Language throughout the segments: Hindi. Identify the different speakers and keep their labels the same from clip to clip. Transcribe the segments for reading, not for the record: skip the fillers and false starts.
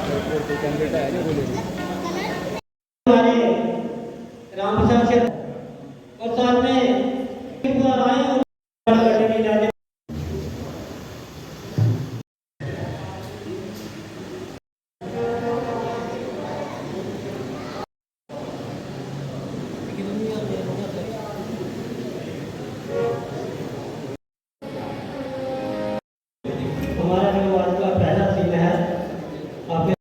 Speaker 1: और कोई कैंडिडेट है जो बोले
Speaker 2: हमारे राम प्रसाद से और साथ में आए और करने के लिए हमारा जो आज का पहला सीन है आपके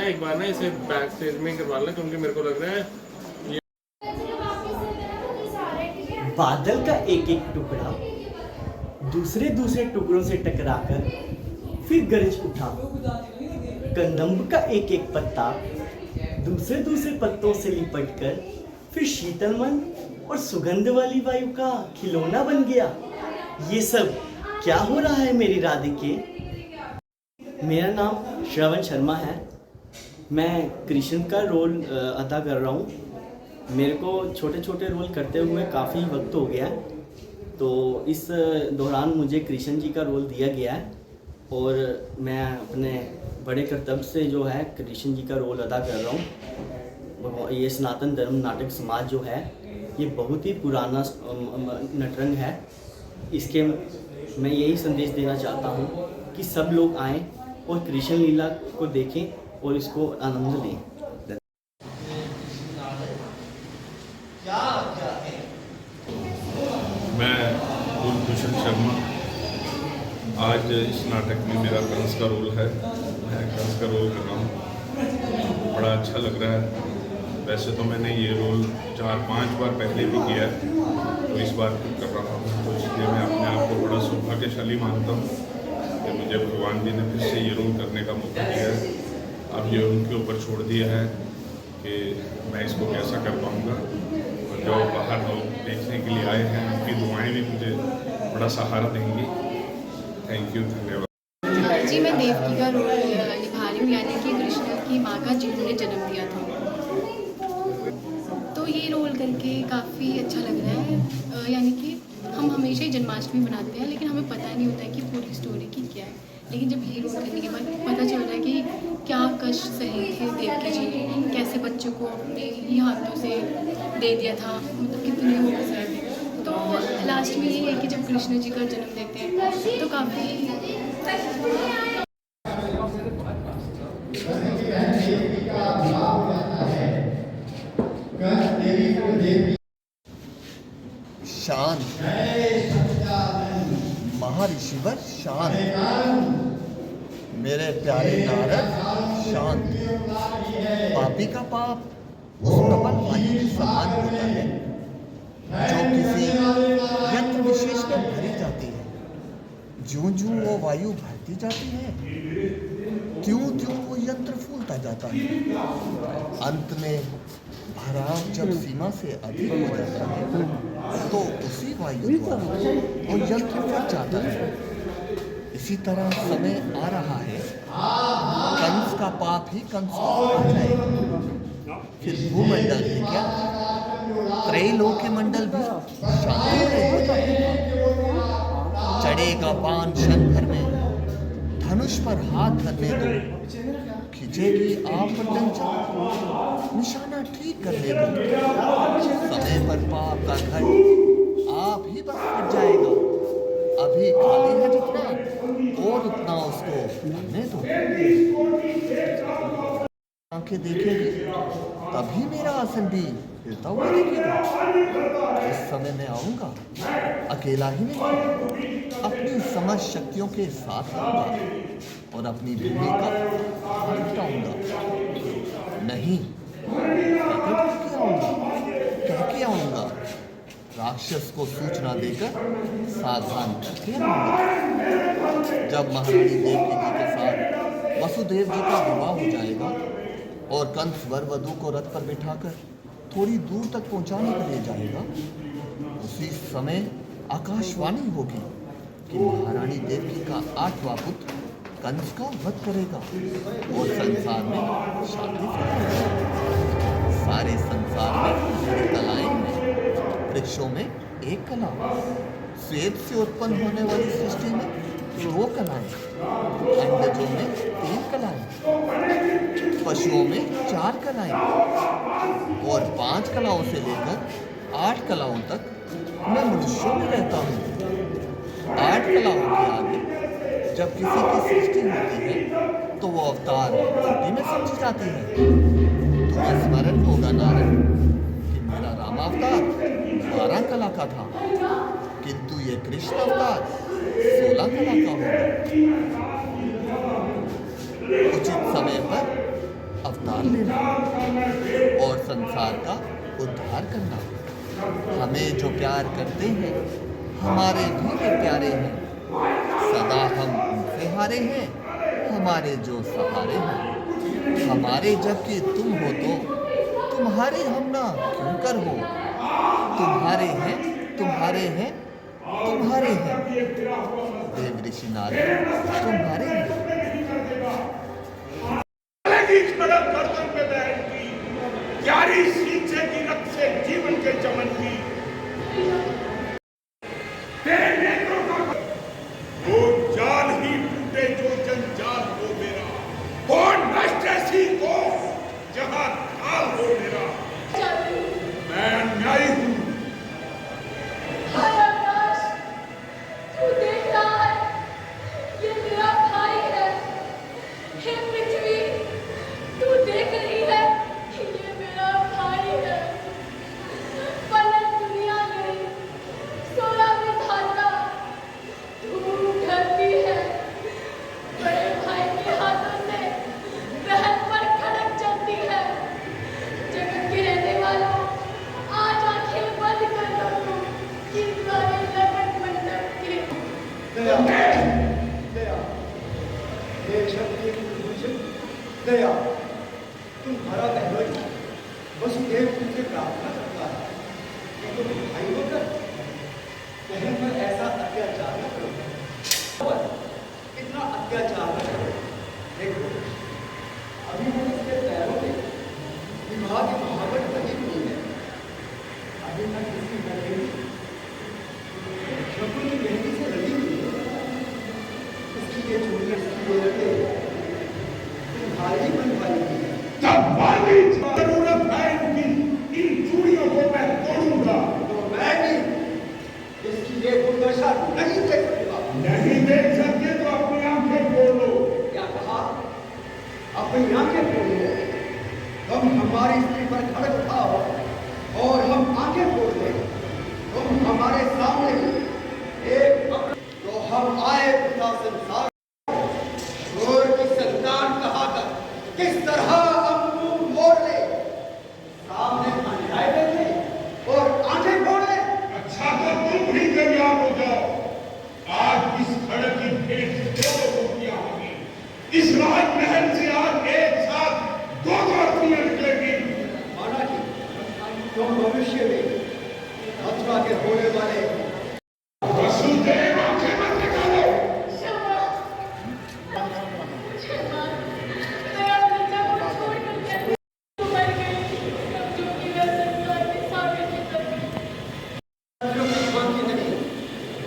Speaker 3: एक बार ना इसे बैक स्टेज में करवा लें क्योंकि मेरे को लग रहा है
Speaker 2: बादल का एक एक टुकड़ा दूसरे दूसरे टुकड़ों से टकराकर फिर गरज उठा। कंदम्ब का एक एक पत्ता दूसरे दूसरे पत्तों से लिपटकर फिर शीतल मन और सुगंध वाली वायु का खिलौना बन गया। ये सब क्या हो रहा है मेरी राधिके? मेरा नाम श्रवण शर्मा है। मैं कृष्ण का रोल अदा कर रहा हूँ। मेरे को छोटे छोटे रोल करते हुए काफ़ी वक्त हो गया है, तो इस दौरान मुझे कृष्ण जी का रोल दिया गया है और मैं अपने बड़े कर्तव्य से जो है कृष्ण जी का रोल अदा कर रहा हूँ। ये सनातन धर्म नाटक समाज जो है ये बहुत ही पुराना नटरंग है। इसके मैं यही संदेश देना चाहता हूँ कि सब लोग आएँ और कृष्ण लीला को देखें और इसको आनंद लें।
Speaker 4: मैं कुलभूषण शर्मा, आज इस नाटक में मेरा कंस का रोल है। मैं कंस का रोल कर रहा हूँ, बड़ा अच्छा लग रहा है। वैसे तो मैंने ये रोल 4-5 बार पहले भी किया है, तो इस बार फिर कर रहा हूँ, तो इसलिए मैं अपने आप को बड़ा सौभाग्यशाली मानता हूँ कि मुझे भगवान जी ने फिर से ये रोल करने का मौका दिया है। अब ये उनके ऊपर छोड़ दिया है कि मैं इसको कैसा कर पाऊँगा, और जो बाहर लोग देखने के लिए आए हैं उनकी दुआएं भी मुझे बड़ा सहारा देंगी। थैंक यू, धन्यवाद।
Speaker 5: जी, मैं देवकी का रोल निभा रही हूँ, यानी कि कृष्ण की माँ का जिन्होंने जन्म दिया था। तो ये रोल करके काफ़ी अच्छा लग रहा है। यानी कि हम हमेशा ही जन्माष्टमी मनाते हैं, लेकिन हमें पता नहीं होता है कि पूरी स्टोरी की क्या है। लेकिन जब ये रोल करने के बाद पता चल रहा है कि क्या कष्ट सहे थे देवकी जी ने, कैसे बच्चों को अपने ही हाथों से दे दिया था, मतलब कितने वो सहे थे। तो लास्ट में ये है कि जब कृष्ण जी का जन्म देते हैं तो काफ़ी
Speaker 6: शांत महर्षिवर शांत, मेरे प्यारे नारद शांत। पापी का पाप उस प्रबल वायु के समान होता है जो किसी यंत्र विशेष में भरी जाती है। ज्यों ज्यों वो वायु भरती जाती है त्यों त्यों वो यंत्र फूलता जाता है। अंत में भराव जब सीमा से अधिक हो जाता है तो उसी वायु द्वारा वो यंत्र फट जाता है। इसी तरह समय आ रहा है, कंस का पाप ही कंस को खा जाएगा। फिर भूमंडल है क्या, त्रैलोक्य मंडल भी शांति रहेगा। चढ़ेगा पान शंकर में, धनुष पर हाथ धरने दो। खिंचेगी आप डंचा, निशाना ठीक करने दो। समय पर पाप का घट आप ही बस फट जाएगा। अभी खाली है जितना और उतना उसको भरने दो। आंखें देखेगी तभी मेरा आसन भी हिलता हुआ दिखेगा। इस समय मैं आऊंगा, अकेला ही नहीं, अपनी समस्त शक्तियों के साथ आऊंगा और अपनी भूमि का भार उठाऊंगा। नहीं, कह के आऊंगा, राक्षस को सूचना देकर सावधान करके आऊंगा। जब महारानी देवकी जी के साथ वसुदेव जी का विवाह हो जाएगा और कंस वर वधू को रथ पर बिठाकर थोड़ी दूर तक पहुंचाने के लिए जाएगा, उसी समय आकाशवाणी होगी कि महारानी देवकी का 8वां पुत्र कंस का वध करेगा और संसार में शांति फैलेगी। सारे संसार में कलाएं हैं, वृक्षों में एक कला, श्वेत से उत्पन्न होने वाली सृष्टि में 2 कलाएं, अंडजों में 3 कलाएं, पशुओं में 4 कलाएं और 5 कलाओं से लेकर 8 कलाओं तक मैं मनुष्यों में रहता हूँ। 8 कलाओं के आगे जब किसी की सृष्टि होती है तो वो अवतार त्रुटि में समझी जाती है। तुम्हें स्मरण होगा नारद कि मेरा रामावतार 12 कला का था, किंतु ये कृष्ण अवतार 16 कला का होगा। उचित समय पर अवतार लेना और संसार का उद्धार करना। हमें जो प्यार करते हैं हमारे भी वे प्यारे हैं, सदा हम उनसे हारे हैं, हमारे जो सहारे हैं। हमारे जबकि तुम हो तो तुम्हारे हम ना क्यों कर हो, तुम्हारे हैं तुम्हारे हैं तुम्हारे हैं, देव ऋषि नारद तुम्हारे हैं।
Speaker 7: गर्दन पे बैठ की प्यारी सींचे की रक्त से जीवन के चमन की तेरे नेत्रों का वो जाल ही टूटे जो जंजाल हो मेरा, वो नष्ट ऐसी को जहां काल हो मेरा। मैं अन्यायी हूं।
Speaker 8: हाय आकाश, तू देख रहा है, ये मेरा भाई है। हे पृथ्वी, तू देख रही है कि ये मेरा भाई है। पलट दुनिया गई, सोया विधाता, धूप ढलती है। बड़े भाई के हाथों से बहन पर खड़क चलती है। जगत के रहने वालों, आज आंखें बंद कर लो तुम, कि सारे लगन मंडप के
Speaker 1: दया दया एक शब्द एक भूषण दया, तुम्हारा बहनोई वसुदेव तुमसे प्रार्थना करता है कि तुम भाई होकर बहन पर ऐसा अत्याचार न करो, इतना अत्याचार न करो। देखो अभी हम इसके पैरों में विवाह की महावट बनी हुई है, अभी तक इसकी मेहंदी शकुन की मेहंदी से लगी हुई है। इसकी ये चूड़ियां इसकी ये रखें तुम्हारी बनवाई हुई है।
Speaker 7: जब वाली जरूरत है इनकी, इन चूड़ियों को मैं तोड़ूंगा।
Speaker 1: तो मैं भी इसकी ये दुर्दशा नहीं देख सकता।
Speaker 7: नहीं देख सकते तो अपनी आंखें खोल लो।
Speaker 1: क्या कहा? अपनी आंखें खोल लो। तुम हमारी स्त्री पर खड़क उठाओ और हम आंखें खोल दें। तुम हमारे सामने एक तो हम आए पिता संसार शोर की संतान कहाकर किस तरह हम मुंह मोड़ ले, सामने अन्याय देखे और आंखें खोल ले।
Speaker 7: अच्छा तो तुम भी तैयार हो जाओ। आज इस खड़क की भेंट 2 गोपियां होंगी। इस राजमहल से आज एक साथ 2 गोपियां निकलेगी।
Speaker 1: माना कि तुम भविष्य में मथुरा के होने वाले
Speaker 7: वसुदेव आंखें मत निकालो।
Speaker 8: क्षमा, क्षमा, मैं अपने जब को छोड़कर कैसे मर गई, समझो कि मैं संसार में साबित ही कर गई।
Speaker 1: की बांधी नहीं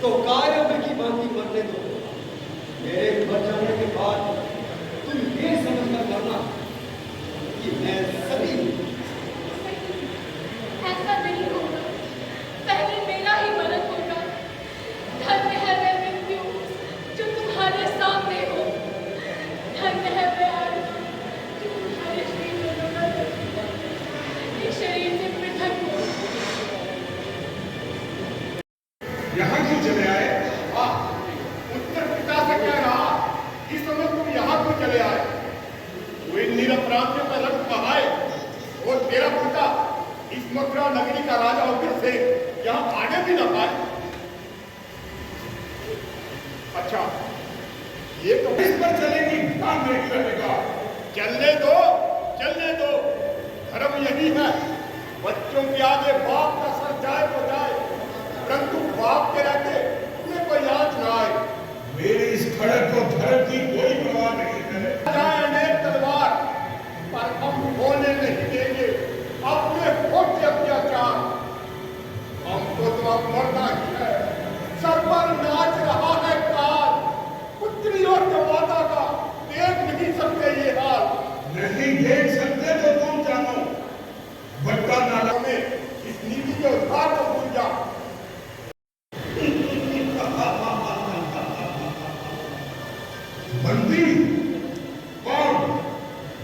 Speaker 1: तो कायम की बांधी मरने दो। मेरे मर जाने के बाद तुम ये समझकर करना कि मैं सभी
Speaker 8: ऐसा नहीं होगा, पहले मेरा ही मरण होगा। धन्य है मैं मृत्यु जो तुम्हारे सामने हो, धन्य है मैं आज जो तुम्हारे शरीर में रोना करती है, इस शरीर से पृथक हो।
Speaker 7: यहाँ क्यों चले आए? उत्तर पिता से कह रहा, इस समय तुम यहाँ क्यों चले आए? कोई निरपराधियों का रक्त बहाए और तेरा पिता इस मथुरा नगरी का राजा होकर से यहाँ आने भी न पाए। अच्छा, ये तो इस पर चलेगी, ध्यान नहीं रहेगा। चलने दो, चलने दो। धर्म यही है, बच्चों के आगे बाप का सर जाए तो जाए, परंतु बाप के रहते उन्हें कोई आंच न आए।
Speaker 9: मेरी इस खड़क को धर्म की कोई परवाह नहीं है।
Speaker 7: जाए अनेक तलवार, पर हम होने नहीं देंगे अपने होते अत्याचार। हमको तो अब मरना ही है, सर पर नाच रहा है काल। पुत्री और जमाता का देख नहीं सकते ये हाल।
Speaker 9: नहीं देख सकते तो तुम जानो, बट्टा नाला
Speaker 7: में इस नीति के उद्धार को भूल जा।
Speaker 9: बंदी कौन?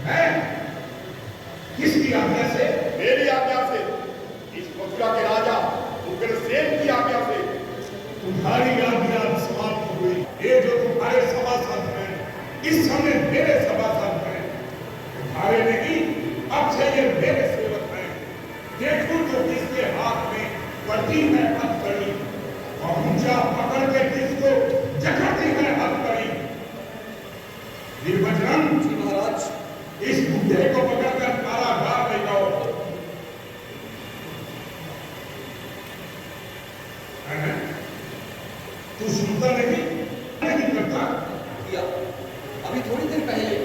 Speaker 9: मैं? किसकी आज्ञा से?
Speaker 7: मेरी आज्ञा से, इस मथुरा के राजा उग्रसेन की आज्ञा से।
Speaker 9: तुम्हारी आज्ञा समाप्त हो गई। ये जो तुम्हारे सभासद हैं, इस समय मेरे सभासद हैं। तुम्हारे नहीं, अब से ये मेरे सेवक हैं। देखो जो किसके हाथ में पड़ती है हथकड़ी, और ऊंचा पकड़ के किसको जकड़ती है हथकड़ी। वीरभद्रन जी महाराज, इस बुढ़े को पकड़कर कारागार ले जाओ। तू सुनता नहीं करता?
Speaker 10: किया। अभी थोड़ी देर पहले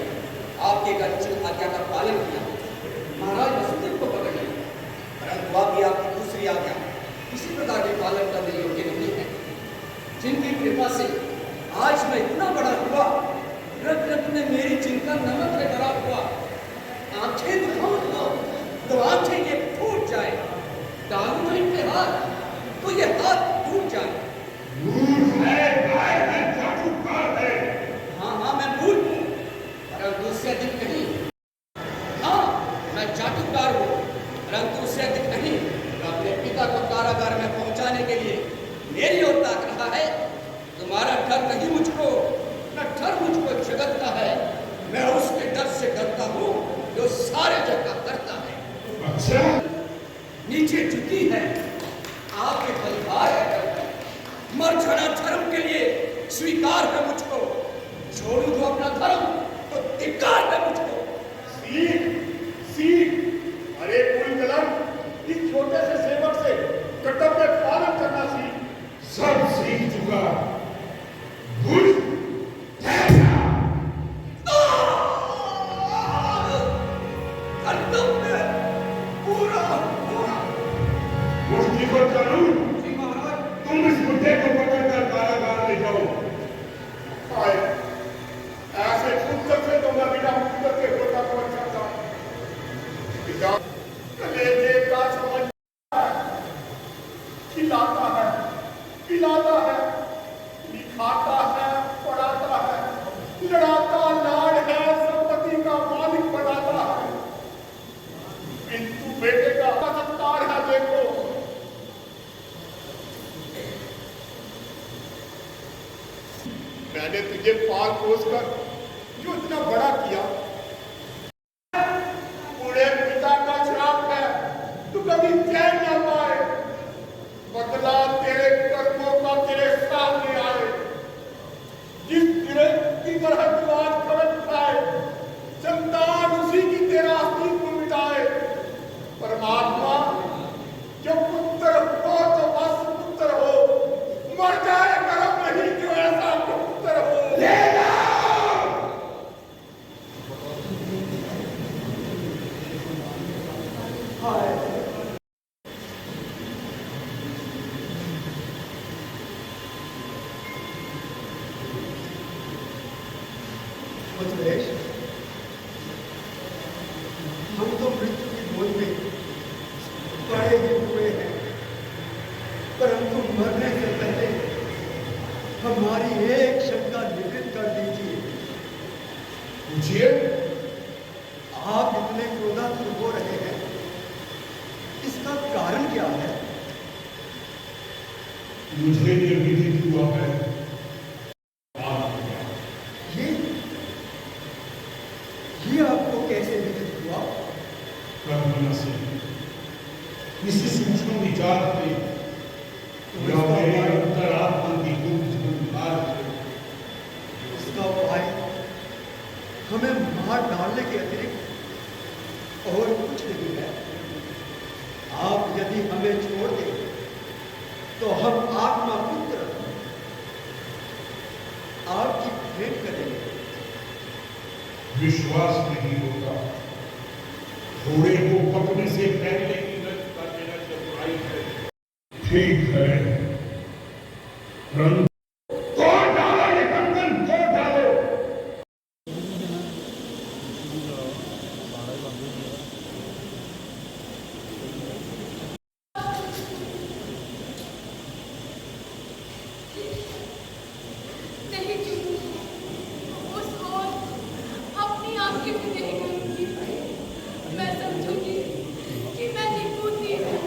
Speaker 10: आपके गतिशील आज्ञा का पालन किया, महाराज वसुदेव को पकड़ लिया, परंतु अभी आपकी दूसरी आज्ञा किसी प्रकार के पालन करने योग्य नहीं है, जिनकी कृपा से आज मैं इतना बड़ा हुआ। रग रग में मेरी चिंता नमक से भरा हुआ। आंखें दिखाऊं तो आंखें ये फूट जाए, डालू मैं इनके हाथ तो ये हाथ टूट जाए।
Speaker 9: मूर्ख है, गाय है, चाटुकार है।
Speaker 10: हाँ हाँ, मैं मूर्ख हूँ, परंतु उससे अधिक नहीं। हाँ, मैं चाटुकार हूँ, परंतु उससे अधिक नहीं। अपने पिता को कारागार में पहुंचाने के लिए मेरी ओर ताक रहा है। तुम्हारा डर नहीं मुझको, न डर मुझको जगत का है। मैं उसके डर से डरता हूँ जो सारे जग का करता है।
Speaker 9: अच्छा,
Speaker 10: नीचे झुकी है, आपके परिवार है। मर जाना धर्म के लिए स्वीकार है मुझको। छोड़ू जो अपना धर्म तो धिक्कार है मुझको।
Speaker 7: सीख, सीख। अरे कोई कलम, इस छोटे से सेवक से कर्तव्य पालन करना सीख।
Speaker 9: सब सीख चुका। गुड
Speaker 10: कर्तव्य पूरा हुआ।
Speaker 9: मुफ्ती को चलूं? तुम इस बुढ़े को पकड़कर कारागार ले जाओ।
Speaker 7: हाय, ऐसे पुत्र से तो मैं बिना पुत्र के होता तो अच्छा था। पिता कलेजे का समझ खिलाता है, पिलाता है, लिखाता है, पढ़ाता है, लड़ाता लाड़ है, संपत्ति का मालिक बनाता है। किंतु बेटे का सत्कार है देखो। मैंने तुझे पाल पोस कर जो इतना बड़ा किया, पूरे पिता का श्राप है, तू कभी चैन न पाए। बदला तेरे कर्मों का तेरे सामने आए। जिस की तरह तू आज कदम उठाए, संतान उसी की तेरा अस्तित्व मिटाए। परमात्मा जो पुत्र हो तो बस पुत्र हो, मर जाए कर्म नहीं जो ऐसा पुत्र हो।
Speaker 1: मथुरेश, हम तो मृत्यु की गोद में पड़े ही हुए हैं, परंतु मरने से पहले हमारी एक शंका निवृत्त कर दीजिए।
Speaker 9: पूछिए।
Speaker 1: आप इतने क्रोधातुर हो रहे हैं, इसका कारण क्या है?
Speaker 9: मुझे ये विदित हुआ है।
Speaker 1: ये आपको कैसे विदित हुआ?
Speaker 9: कर्मना से, किसी सूक्ष्म विचार पे या मेरे अंतरात्मा की गुप्त गुंधार से।
Speaker 1: उसका उपाय हमें मार डालने के अतिरिक्त और कुछ नहीं है। आप यदि हमें छोड़ दें तो हम आत्मा पुत्र आपकी भेंट करेंगे।
Speaker 9: विश्वास नहीं होता, घोड़े को पकने से पहले ही नष्ट कर देना चतुराई है। ठीक है, परंतु तोड़ डालो ये बंधन, तोड़ डालो।
Speaker 8: नहीं चुनू, उस ओर अपनी आंखें भी नहीं करूंगी। मैं समझूंगी कि मैं निपुणी हूँ।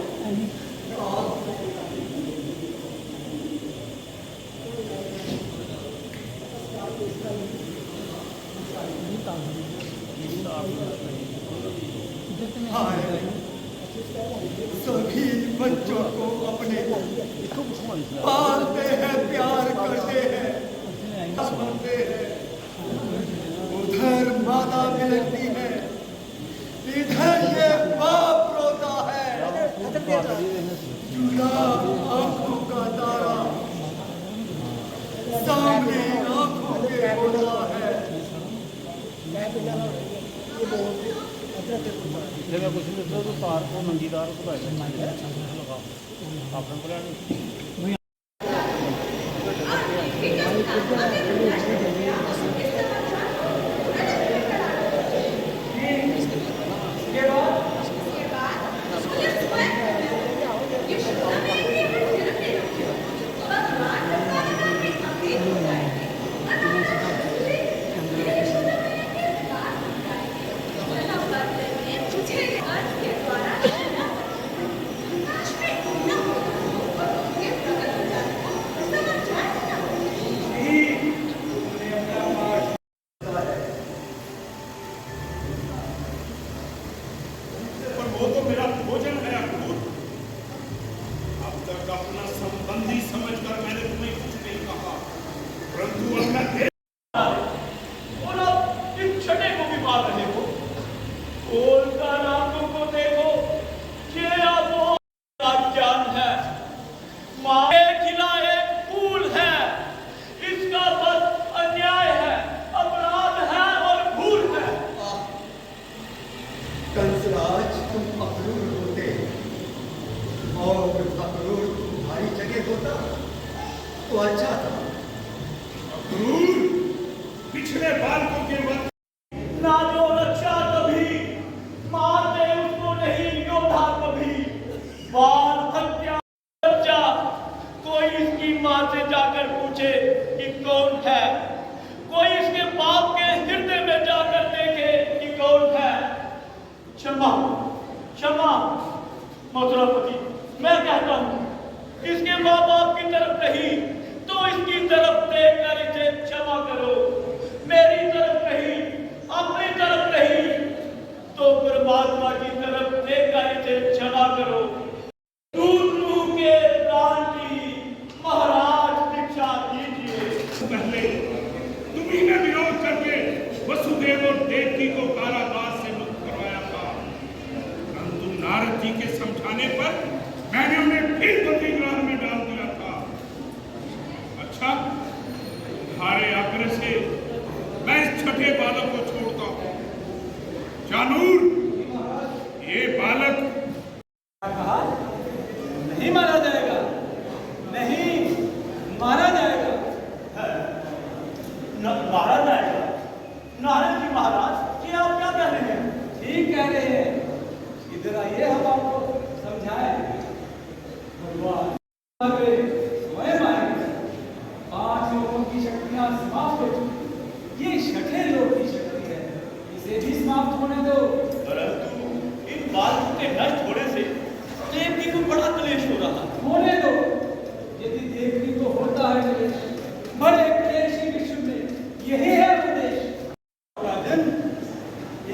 Speaker 1: हाय, सभी बच्चों को अपने पालते हैं, प्यार करते हैं, समझते हैं। उधर माता बिलखती है, इधर ये बाप रोता है। जुड़ा आंखों का तारा सामने आंखों के होता है।
Speaker 11: जगह कुछ नहीं तो तार को मंजीदार को लगा आपने बोला
Speaker 9: वो तो मेरा भोजन है अक्रूर। अब तक अपना संबंधी समझकर मैंने तुम्हें कुछ नहीं कहा, परंतु अब मैं
Speaker 2: और अब इस छठे को भी मार रहे हो। खोलकर आंखों को देखो, ये अब वो ज्ञान है। मारे खिलाए फूल है, इसका बस अन्याय है, अपराध है और भूल है।
Speaker 1: कंसराज तुम अक्रूर होते और अक्रूर तुम्हारी जगह होता तो अच्छा था।
Speaker 9: अक्रूर पिछले बालकों के वक्त
Speaker 2: ना जो रक्षा कभी, मारते उसको नहीं योद्धा कभी। बाल हत्या बच्चा, कोई इसकी माँ से जाकर पूछे कि कौन है, कोई इसके बाप के हृदय में जाकर देखे कि कौन है। क्षमा क्षमा मथुरापति, मैं कहता हूँ इसके माँ बाप की तरफ नहीं तो इसकी तरफ देखकर इसे क्षमा करो। मेरी तरफ नहीं, अपनी तरफ नहीं तो परमात्मा की तरफ देखकर इसे क्षमा करो। दूर के प्राण की महाराज दीक्षा दीजिए।
Speaker 9: पहले तुम्ही ने विरोध करके वसुदेव और देवकी को कारागार से मुक्त करवाया था, परंतु नारद जी के समझाने पर मैंने उन्हें फिर बंदीगृह में डाल दिया था। अच्छा, तुम्हारे आग्रह से मैं इस छठे बालक को छोड़ता हूँ। जानूर, ये बालक
Speaker 2: कहा नहीं मारा जाएगा, नहीं मारा जाएगा, मारा जाएगा। नारद जी महाराज, ये आप क्या कह रहे हैं? ठीक कह रहे हैं, इधर आइए हम आपको समझाएं। भगवान स्वयं आएंगे, 5 लोगों की शक्तियां समाप्त हो चुकी, ये छठे लोग की शक्ति है, इसे भी समाप्त होने दो। परंतु इन बालकों के नष्ट होने से देवकी को बड़ा क्लेश हो रहा है। होने दो, यदि देवकी को होता है क्लेश, बड़े क्लेश ही विश्व में यही है उपदेश। राजन,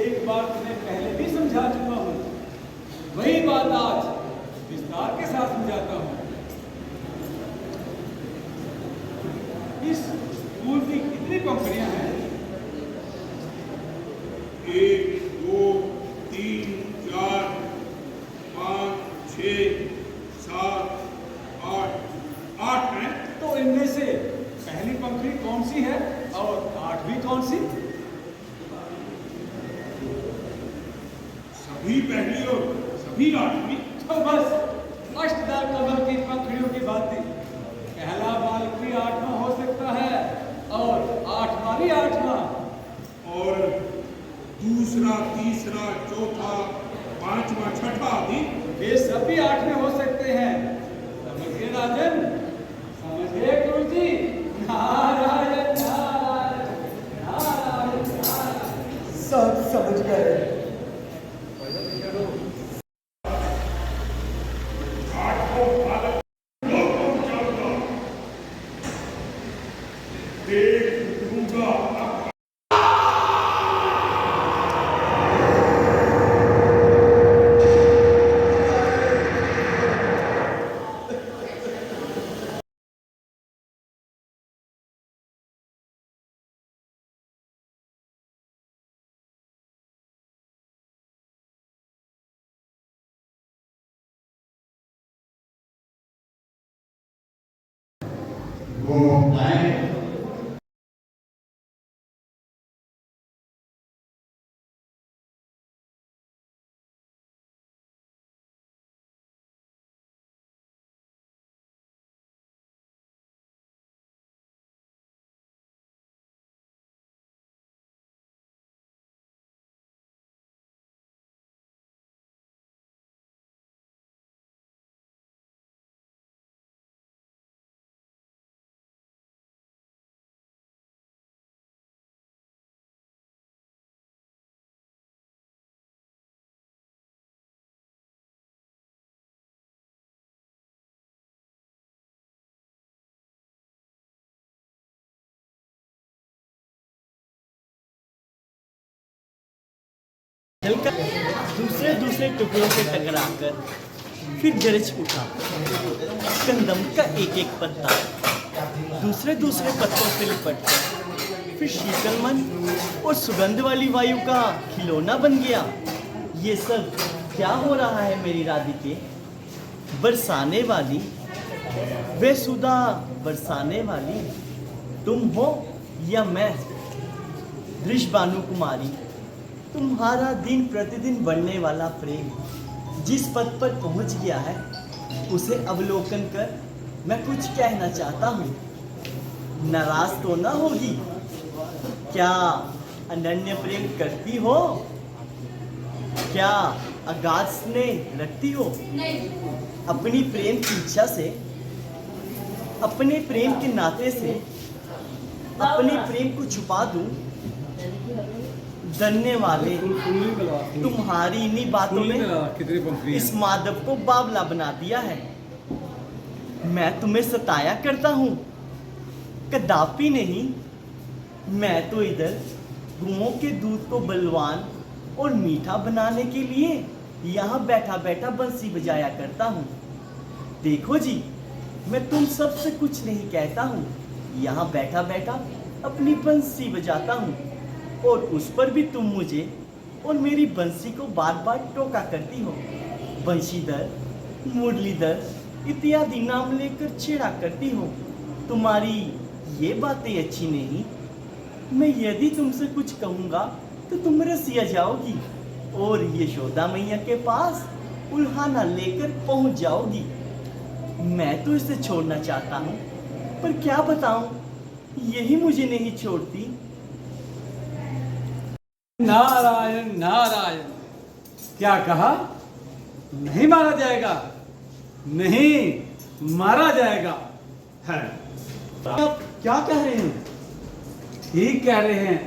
Speaker 2: एक बार तुम्हें पहले भी समझा चुका हूँ, वही बात आज विस्तार के साथ समझाता हूँ। इस स्कूल की कितनी कंपनियां हैं,
Speaker 9: 1 2 3 4 5 6 7 8 8 हैं।
Speaker 12: तो इनमें से पहली पंखुड़ी कौन सी है और आठवीं कौन सी?
Speaker 9: सभी पहली और सभी आठवीं।
Speaker 12: तो बस अष्टदल कमल की पंखुड़ियों की बात थी। पहला बालक आठवां हो सकता है और आठवां भी आठवां,
Speaker 9: और दूसरा, तीसरा, चौथा, पांचवा, छठा आदि
Speaker 12: वे सब भी आठवें हो सकते हैं। समझिए राजन, समझिए गुरु जी। नारायण नारायण नारायण नारायण।
Speaker 1: सब समझ गए।
Speaker 9: आठों बालक लोगों जाऊंगा, देख लूंगा।
Speaker 2: बादल का दूसरे दूसरे टुकड़ों से टकराकर फिर गरज उठा। कंदम का एक एक पत्ता दूसरे दूसरे पत्तों से लिपटकर फिर शीतल मन और सुगंध वाली वायु का खिलौना बन गया। ये सब क्या हो रहा है मेरी राधिके? बरसाने वाली, बेसुदा बरसाने वाली तुम हो या मैं? वृषभानु कुमारी, तुम्हारा दिन प्रतिदिन बढ़ने वाला प्रेम जिस पद पर पहुंच गया है उसे अवलोकन कर मैं कुछ कहना चाहता हूँ। नाराज तो ना होगी? क्या अनन्य प्रेम करती हो? क्या अगाध स्नेह रखती हो? अपनी प्रेम की इच्छा से, अपने प्रेम के नाते से अपने प्रेम को छुपा दूं? धन्य वाले, तुम्हारी इन्हीं बातों ने इस माधव को बावला बना दिया है। मैं तुम्हें सताया करता हूँ? कदापि नहीं। मैं तो इधर गुओं के दूध को बलवान और मीठा बनाने के लिए यहाँ बैठा बैठा बंसी बजाया करता हूँ। देखो जी, मैं तुम सबसे कुछ नहीं कहता हूँ। यहाँ बैठा बैठा अपनी बंसी बजाता हूँ और उस पर भी तुम मुझे और मेरी बंसी को बार बार टोका करती हो। बंशीधर, मुरलीधर इत्यादि नाम लेकर छेड़ा करती हो। तुम्हारी ये बातें अच्छी नहीं। मैं यदि तुमसे कुछ कहूँगा तो तुम रसिया जाओगी और यशोदा मैया के पास उल्हाना लेकर पहुँच जाओगी। मैं तो इसे छोड़ना चाहता हूँ, पर क्या बताऊँ, यही मुझे नहीं छोड़ती।
Speaker 12: नारायण नारायण। क्या कहा? नहीं मारा जाएगा? नहीं मारा जाएगा है।
Speaker 2: आप क्या कह रहे हैं?
Speaker 12: ठीक कह रहे हैं।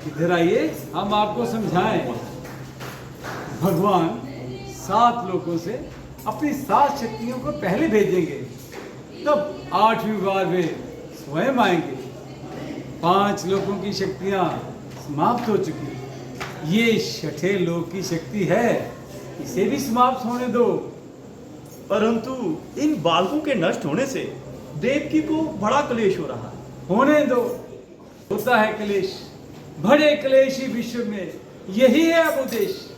Speaker 12: इधर आइए, हम आपको समझाएं। भगवान 7 लोगों से अपनी 7 शक्तियों को पहले भेजेंगे, तब 8वीं बार वे स्वयं आएंगे। 5 लोगों की शक्तियां समाप्त हो चुकी। ये 6ठे लोक की शक्ति है, इसे भी समाप्त होने दो।
Speaker 11: परंतु इन बालकों के नष्ट होने से देवकी को बड़ा क्लेश हो रहा है।
Speaker 12: होने दो, होता है क्लेश। बड़े क्लेशी विश्व में यही है अब उद्देश्य।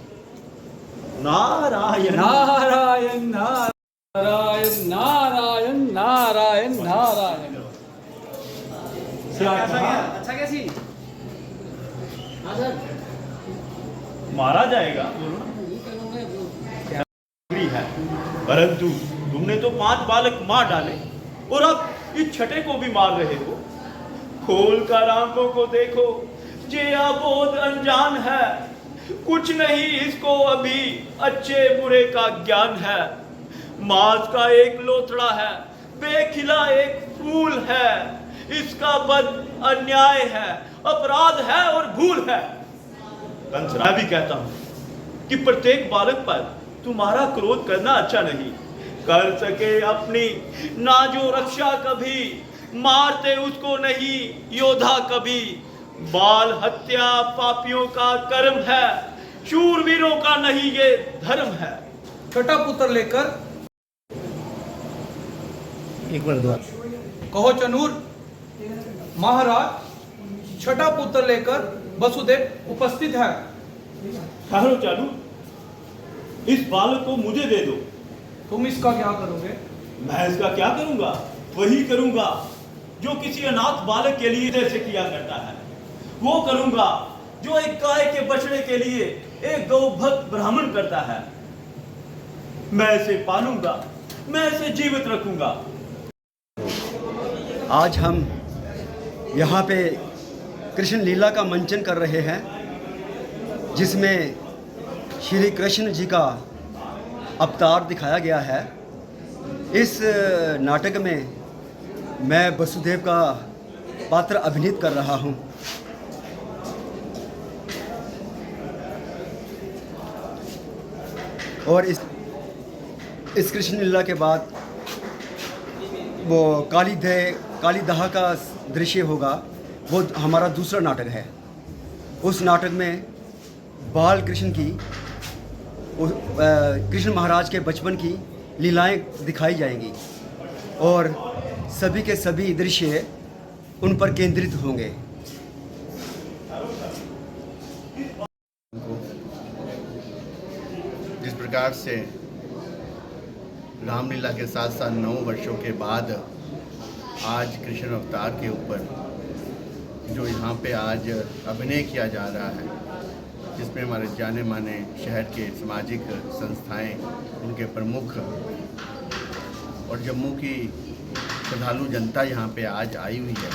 Speaker 2: नारायण
Speaker 12: नारायण नारायण नारायण नारायण नारायण।
Speaker 11: अच्छा कैसी?
Speaker 13: मारा जाएगा है, परंतु तुमने तो 5 बालक मार डाले और अब इस छठे को भी मार रहे हो। खोल कर आंखों को देखो, ये अबोध अनजान है, कुछ नहीं इसको अभी अच्छे बुरे का ज्ञान है। मांस का एक लोथड़ा है, बेखिला एक फूल है, इसका बद अन्याय है, अपराध है और भूल है। कंस मैं भी कहता हूं कि प्रत्येक बालक पर तुम्हारा क्रोध करना अच्छा नहीं। कर सके अपनी ना जो रक्षा कभी, मारते उसको नहीं योद्धा कभी। बाल हत्या पापियों का कर्म है, शूरवीरों का नहीं ये धर्म है।
Speaker 11: छठा पुत्र लेकर
Speaker 2: एक बार दोबारा
Speaker 11: कहो चनूर। महाराज छठा पुत्र लेकर वसुदेव उपस्थित है।
Speaker 13: ठहरो चालू, इस बालक को मुझे दे दो।
Speaker 11: तुम इसका क्या करोगे?
Speaker 13: मैं इसका क्या करूंगा? वही करूंगा जो किसी अनाथ बालक के लिए हृदय से किया करता है। वो करूंगा जो एक गाय के बछड़े के लिए एक गौभक्त ब्राह्मण करता है। मैं इसे पालूंगा, मैं इसे जीवित रखूंगा।
Speaker 1: आज हम यहाँ पे कृष्ण लीला का मंचन कर रहे हैं, जिसमें श्री कृष्ण जी का अवतार दिखाया गया है। इस नाटक में मैं वसुदेव का पात्र अभिनीत कर रहा हूँ। और इस कृष्ण लीला के बाद वो कालीदाह का दृश्य होगा, वो हमारा दूसरा नाटक है। उस नाटक में बाल कृष्ण की कृष्ण महाराज के बचपन की लीलाएं दिखाई जाएंगी और सभी के सभी दृश्य उन पर केंद्रित होंगे।
Speaker 14: जिस प्रकार से रामलीला के साथ साथ 9 वर्षों के बाद आज कृष्ण अवतार के ऊपर जो यहाँ पे आज अभिनय किया जा रहा है, जिसमें हमारे जाने माने शहर के सामाजिक संस्थाएं, उनके प्रमुख और जम्मू की श्रद्धालु जनता यहाँ पे आज आई हुई है।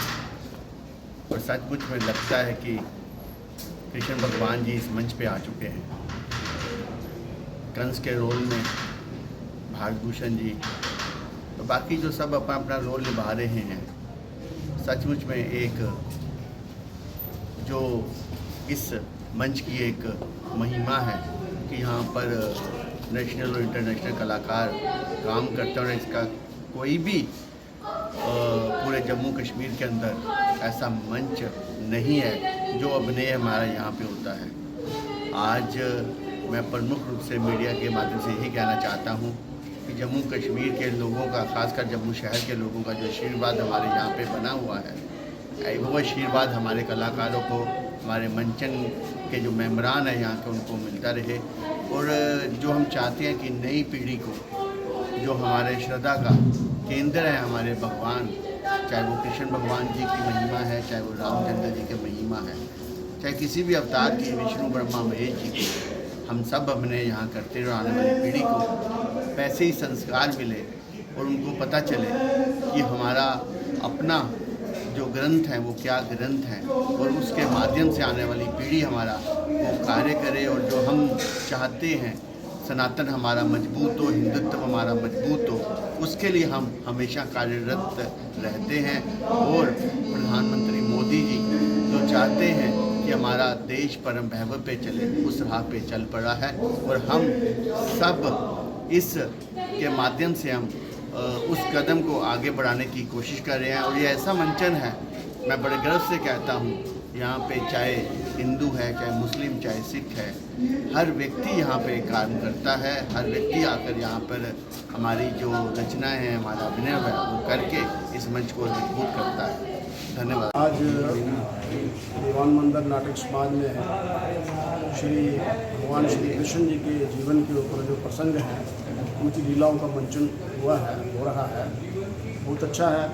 Speaker 14: और सचमुच में लगता है कि कृष्ण भगवान जी इस मंच पे आ चुके हैं। कंस के रोल में भागभूषण जी तो बाकी जो सब अपना अपना रोल निभा रहे हैं। सचमुच में एक जो इस मंच की एक महिमा है कि यहाँ पर नेशनल और इंटरनेशनल कलाकार काम करते हैं और इसका कोई भी पूरे जम्मू कश्मीर के अंदर ऐसा मंच नहीं है जो अभिनय हमारा यहाँ पे होता है। आज मैं प्रमुख रूप से मीडिया के माध्यम से यही कहना चाहता हूँ कि जम्मू कश्मीर के लोगों का, खासकर जम्मू शहर के लोगों का जो आशीर्वाद हमारे यहाँ पे बना हुआ है, वो आशीर्वाद हमारे कलाकारों को, हमारे मंचन के जो मेंबरान हैं यहाँ के, उनको मिलता रहे। और जो हम चाहते हैं कि नई पीढ़ी को, जो हमारे श्रद्धा का केंद्र है हमारे भगवान, चाहे वो कृष्ण भगवान जी की महिमा है, चाहे वो रामचंद्र जी की महिमा है, चाहे किसी भी अवतार की विष्णु ब्रह्मा महेश जी की, हम सब अपने यहाँ करते रहो। आने वाली पीढ़ी को वैसे ही संस्कार मिले और उनको पता चले कि हमारा अपना जो ग्रंथ है वो क्या ग्रंथ है, और उसके माध्यम से आने वाली पीढ़ी हमारा वो कार्य करे। और जो हम चाहते हैं सनातन हमारा मजबूत हो, हिंदुत्व हमारा मजबूत हो, उसके लिए हम हमेशा कार्यरत रहते हैं। और प्रधानमंत्री मोदी जी जो चाहते हैं कि हमारा देश परम वैभव पे चले, उस राह पे चल पड़ा है। और हम सब इस के माध्यम से हम उस कदम को आगे बढ़ाने की कोशिश कर रहे हैं। और ये ऐसा मंचन है, मैं बड़े गर्व से कहता हूँ, यहाँ पे चाहे हिंदू है, चाहे मुस्लिम, चाहे सिख है, हर व्यक्ति यहाँ पे काम करता है। हर व्यक्ति आकर यहाँ पर हमारी जो रचनाएं हैं, हमारा अभिनय है, वो करके इस मंच को मजबूत करता है। धन्यवाद।
Speaker 15: आज दीवान मंदिर नाटक समाज में श्री भगवान श्री कृष्ण जी के जीवन के ऊपर जो प्रसंग हैं उनकी लीलाओं का मंचन हो रहा है। बहुत अच्छा है।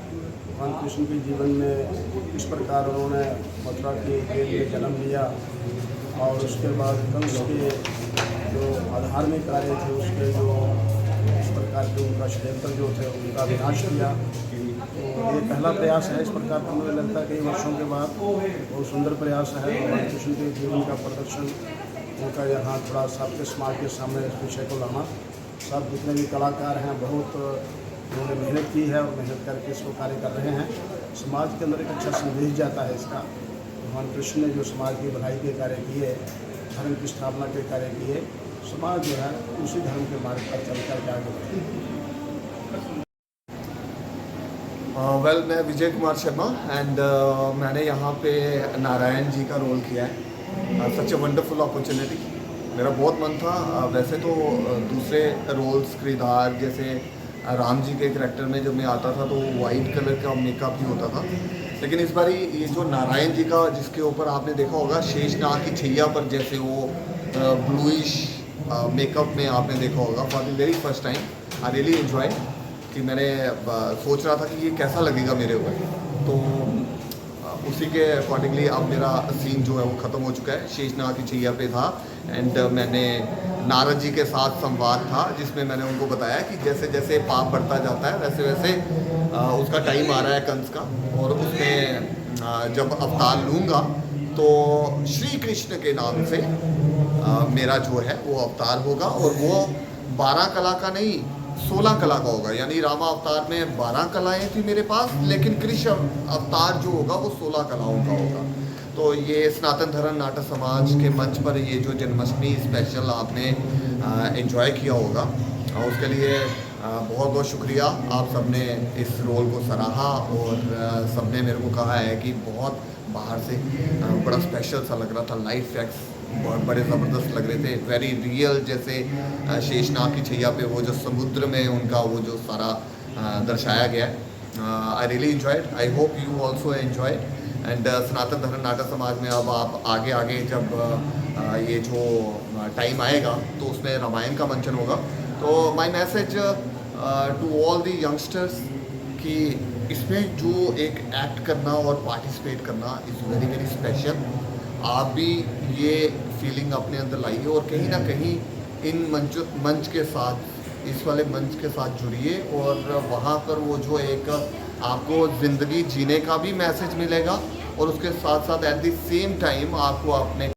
Speaker 15: भगवान कृष्ण के जीवन में इस प्रकार उन्होंने मथुरा के जेल में जन्म लिया और उसके बाद कंस के जो अधार्मिक कार्य थे उसके जो इस प्रकार के उनका षड्यंत्र जो थे उनका विनाश किया। तो ये पहला प्रयास है इस प्रकार का, मुझे लगता है कई वर्षों के बाद बहुत सुंदर प्रयास है भगवान कृष्ण के जीवन का प्रदर्शन उनका यहाँ थोड़ा सबके समाज के सामने इस विषय को लाना। सब जितने भी कलाकार हैं बहुत उन्होंने मेहनत की है और मेहनत करके इसको कार्य कर रहे हैं। समाज के अंदर एक अच्छा संदेश जाता है इसका। भगवान कृष्ण ने जो समाज की भलाई के कार्य किए, धर्म की स्थापना के कार्य किए, समाज जो है उसी धर्म के मार्ग पर चल कर के आगे बढ़े।
Speaker 16: वेल मैं विजय कुमार शर्मा एंड मैंने यहाँ पे नारायण जी का रोल किया है। सच ए वंडरफुल अपॉर्चुनिटी। मेरा बहुत मन था। वैसे तो दूसरे रोल्स किरदार जैसे राम जी के करैक्टर में जब मैं आता था तो वाइट कलर का मेकअप ही होता था, लेकिन इस बारी ये जो नारायण जी का जिसके ऊपर आपने देखा होगा शेषनाग की छैया पर जैसे वो ब्लूइश मेकअप में आपने देखा होगा for the very first time. I really enjoy कि मैंने सोच रहा था कि ये कैसा लगेगा मेरे ऊपर। तो उसी के अकॉर्डिंगली अब मेरा सीन जो है वो ख़त्म हो चुका है। शेषनाग की छैया पे था एंड मैंने नारद जी के साथ संवाद था जिसमें मैंने उनको बताया कि जैसे जैसे पाप बढ़ता जाता है वैसे वैसे उसका टाइम आ रहा है कंस का, और उसमें जब अवतार लूँगा तो श्री कृष्ण के नाम से मेरा जो है वो अवतार होगा, और वो 12 कला का नहीं 16 कला का होगा। यानी रामा अवतार में 12 कलाएं थी मेरे पास, लेकिन कृष्ण अवतार जो होगा वो 16 कलाओं का होगा। तो ये सनातन धर्म नाटक समाज के मंच पर ये जो जन्माष्टमी स्पेशल आपने एंजॉय किया होगा, उसके लिए बहुत बहुत शुक्रिया। आप सबने इस रोल को सराहा और सबने मेरे को कहा है कि बहुत बाहर से बड़ा स्पेशल सा लग रहा था। लाइट इफेक्ट्स बहुत बड़े ज़बरदस्त लग रहे थे, वेरी रियल। जैसे शेषनाग की छैया पे वो जो समुद्र में उनका वो जो सारा दर्शाया गया है। I really enjoyed. I hope you also enjoyed. And Sanatan Dharma नाटक समाज में अब आप आगे आगे जब ये जो टाइम आएगा तो उसमें रामायण का मंचन होगा। तो my message to all the youngsters कि इसमें जो एक एक्ट करना और पार्टिसिपेट करना इज़ वेरी वेरी स्पेशल। आप भी ये फीलिंग अपने अंदर लाइए और कहीं ना कहीं इन मंच के साथ, इस वाले मंच के साथ जुड़िए, और वहाँ पर वो जो एक आपको ज़िंदगी जीने का भी मैसेज मिलेगा और उसके साथ साथ एट द सेम टाइम आपको अपने